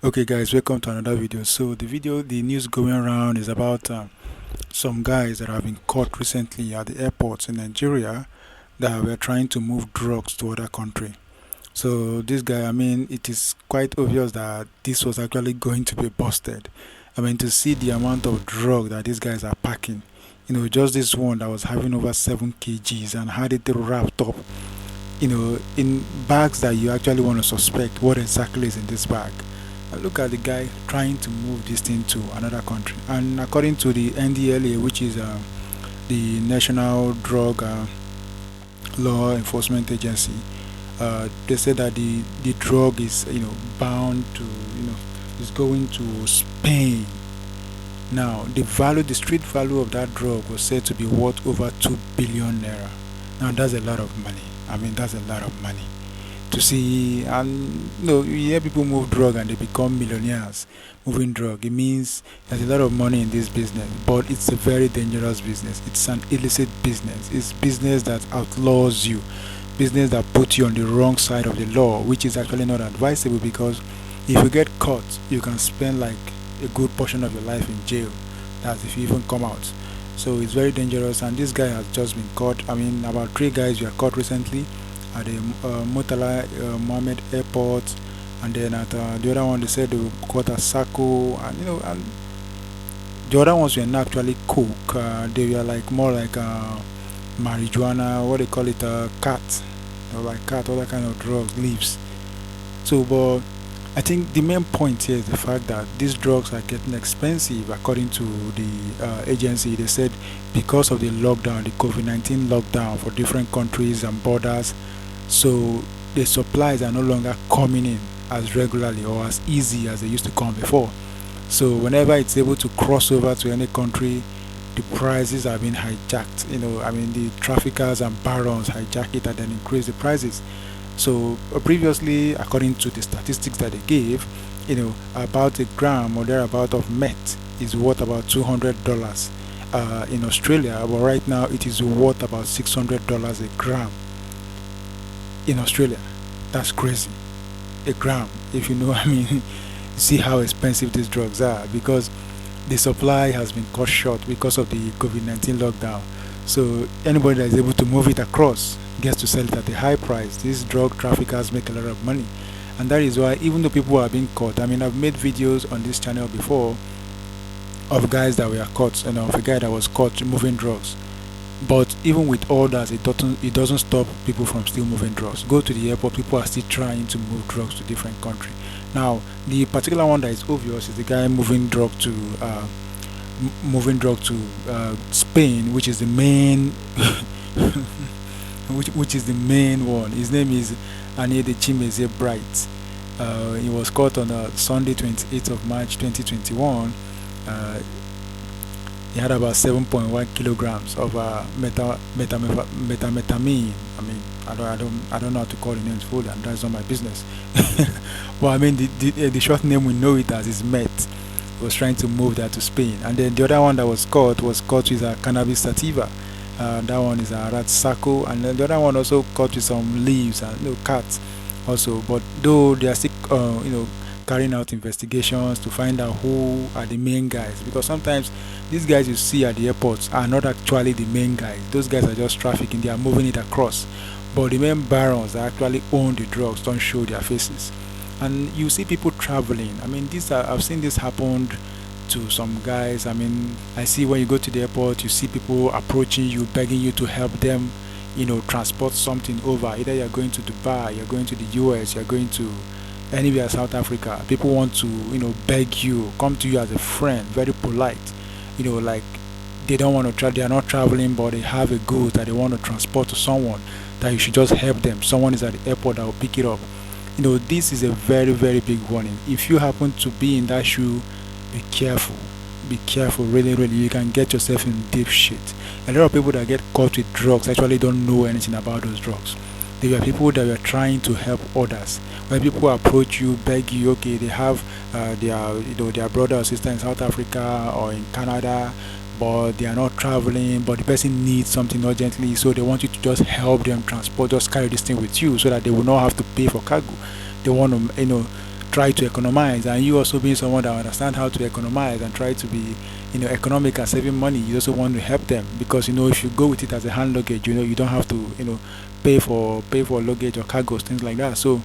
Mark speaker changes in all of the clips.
Speaker 1: Okay guys, welcome to another video. So the news going around is about some guys that have been caught recently at the airports in Nigeria that were trying to move drugs to other country. So this guy, I mean, it is quite obvious that this was actually going to be busted. I mean, to see the amount of drug that these guys are packing, just this one that was having over 7 kgs and had it wrapped up, in bags that you actually want to suspect what exactly is in this bag. Look at the guy trying to move this thing to another country. And according to the NDLA, which is the National Drug Law Enforcement Agency, they said that the drug is bound to is going to Spain. Now the street value of that drug was said to be worth over 2 billion naira. Now that's a lot of money. I mean, that's a lot of money to see. And you hear people move drug and they become millionaires moving drug. It means there's a lot of money in this business, but it's a very dangerous business. It's an illicit business. It's business that outlaws you, business that puts you on the wrong side of the law, which is actually not advisable, because if you get caught you can spend like a good portion of your life in jail. That's if you even come out. So it's very dangerous, and this guy has just been caught. I mean, about 3 guys were caught recently at the Murtala Mohammed Airport, and then at the other one they said they were caught at Sako, and and the other ones were not actually coke. They were like more like marijuana, what they call it, cat, like cat, other kind of drugs, leaves. So, but I think the main point here is the fact that these drugs are getting expensive, according to the agency. They said because of the lockdown, the COVID-19 lockdown for different countries and borders, so the supplies are no longer coming in as regularly or as easy as they used to come before. So whenever it's able to cross over to any country, the prices are being hijacked. I mean, the traffickers and barons hijack it and then increase the prices. So previously, according to the statistics that they gave, about a gram or thereabout of meth is worth about $200 in Australia, but right now it is worth about $600 a gram in Australia. That's crazy. A gram, if you know what I mean. See how expensive these drugs are, because the supply has been cut short because of the COVID-19 lockdown. So anybody that is able to move it across gets to sell it at a high price. These drug traffickers make a lot of money, and that is why even though people are being caught, I mean, I've made videos on this channel before of guys that were caught, of a guy that was caught moving drugs. But even with all that, it doesn't stop people from still moving drugs. Go to the airport, people are still trying to move drugs to different countries. Now, the particular one that is obvious is the guy moving drug to Spain, which is the main which is the main one. His name is Anede Chimeze Bright. He was caught on Sunday, 28th of March 2021. He had about 7.1 kilograms of methamphetamine. I mean, I don't know how to call the names fully, and that's not my business. Well, I mean, the short name we know it as is meth. He was trying to move that to Spain, and then the other one that was caught with a cannabis sativa. That one is a rat sacco, and then the other one also caught with some leaves and cats also. But though they are still carrying out investigations to find out who are the main guys, because sometimes these guys you see at the airports are not actually the main guys. Those guys are just trafficking, they are moving it across, but the main barons that actually own the drugs don't show their faces. And you see people traveling. I mean, I've seen this happen to some guys. I mean, I see when you go to the airport, you see people approaching you, begging you to help them transport something over. Either you're going to Dubai, you're going to the US, you're going to anywhere, South Africa. People want to beg you, come to you as a friend, very polite. Like they don't want to they are not traveling, but they have a good that they want to transport to someone, that you should just help them. Someone is at the airport that will pick it up. This is a very, very big warning. If you happen to be in that shoe, be careful. Be careful, really, really. You can get yourself in deep shit. A lot of people that get caught with drugs actually don't know anything about those drugs. They were people that were trying to help others. When people approach you, beg you, okay, they have their brother or sister in South Africa or in Canada, but they are not traveling, but the person needs something urgently, so they want you to just help them transport, just carry this thing with you, so that they will not have to pay for cargo. They want to try to economize, and you also being someone that understand how to economize and try to be, economic and saving money, you also want to help them, because if you go with it as a hand luggage, you don't have to, pay for luggage or cargos, things like that. So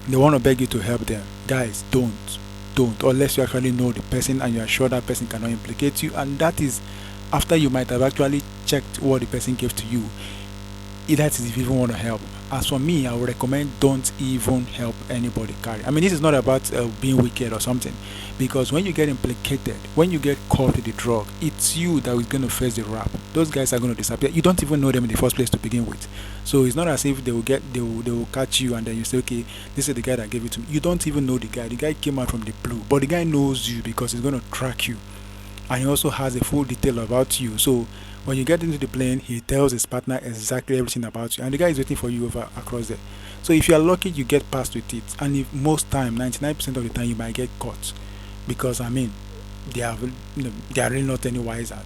Speaker 1: they want to beg you to help them. Guys, don't, unless you actually know the person and you are sure that person cannot implicate you, and that is after you might have actually checked what the person gave to you. That is if you even want to help. As for me, I would recommend don't even help anybody carry. I mean, this is not about being wicked or something, because when you get implicated, when you get caught with the drug, it's you that is going to face the rap. Those guys are going to disappear. You don't even know them in the first place to begin with. So it's not as if they will catch you and then you say, okay, this is the guy that gave it to me. You don't even know the guy. The guy came out from the blue, but the guy knows you because he's going to track you, and he also has a full detail about you. So when you get into the plane, he tells his partner exactly everything about you, and the guy is waiting for you over across there. So if you are lucky, you get past with it, and if most time, 99% of the time, you might get caught, because I mean, they are really not any wiser.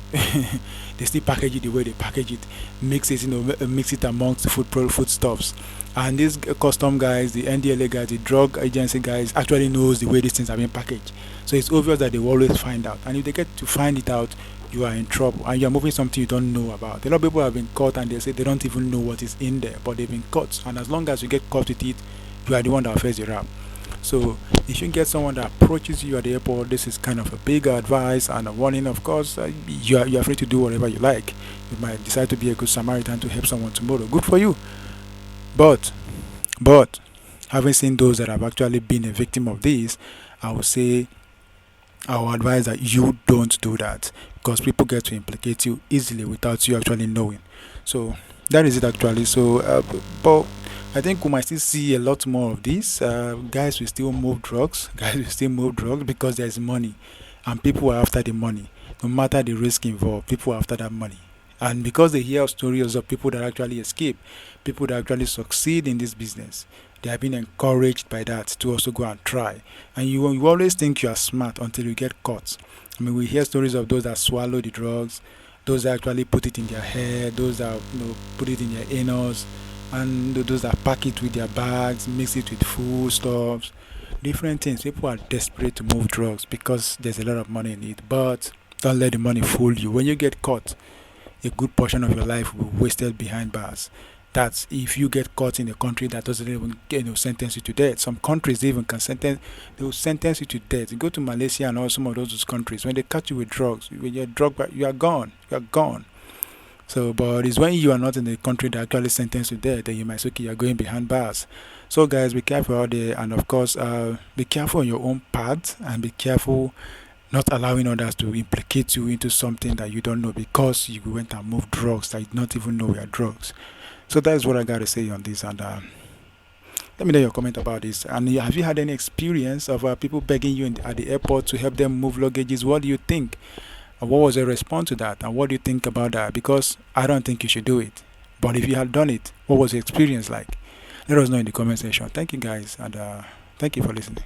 Speaker 1: They still package it the way they package it, mix it amongst the foodstuffs. And these custom guys, the NDLA guys, the drug agency guys, actually knows the way these things are being packaged. So it's obvious that they will always find out, and if they get to find it out, you are in trouble, and you are moving something you don't know about. A lot of people have been caught and they say they don't even know what is in there, but they've been caught. And as long as you get caught with it, you are the one that will face the rap. So if you get someone that approaches you at the airport, this is kind of a big advice and a warning. Of course, you are free to do whatever you like. You might decide to be a good Samaritan to help someone tomorrow. Good for you. But having seen those that have actually been a victim of this, I would say I will advise that you don't do that, because people get to implicate you easily without you actually knowing. So that is it actually. So, but I think we might still see a lot more of this. Guys will still move drugs. Guys will still move drugs because there's money, and people are after the money. No matter the risk involved, people are after that money. And because they hear stories of people that actually escape, people that actually succeed in this business, they have been encouraged by that to also go and try. And you always think you are smart until you get caught. I mean, we hear stories of those that swallow the drugs, those that actually put it in their hair, those that put it in their anus, and those that pack it with their bags, mix it with food stuffs, different things. People are desperate to move drugs because there's a lot of money in it. But don't let the money fool you. When you get caught, a good portion of your life will be wasted behind bars. That's if you get caught in a country that doesn't even sentence you to death. Some countries even can they will sentence you to death. You go to Malaysia and all some of those countries, when they catch you with drugs, when you're you are gone. You are gone. So, but it's when you are not in the country that actually sentenced you to death that you might say, okay, you're going behind bars. So, guys, be careful out there, and of course, be careful on your own part, and be careful not allowing others to implicate you into something that you don't know because you went and moved drugs that you don't even know were drugs. So that is what I gotta say on this, and let me know your comment about this. And have you had any experience of people begging you at the airport to help them move luggages? What do you think? What was your response to that? And what do you think about that? Because I don't think you should do it. But if you had done it, what was the experience like? Let us know in the comment section. Thank you guys, and thank you for listening.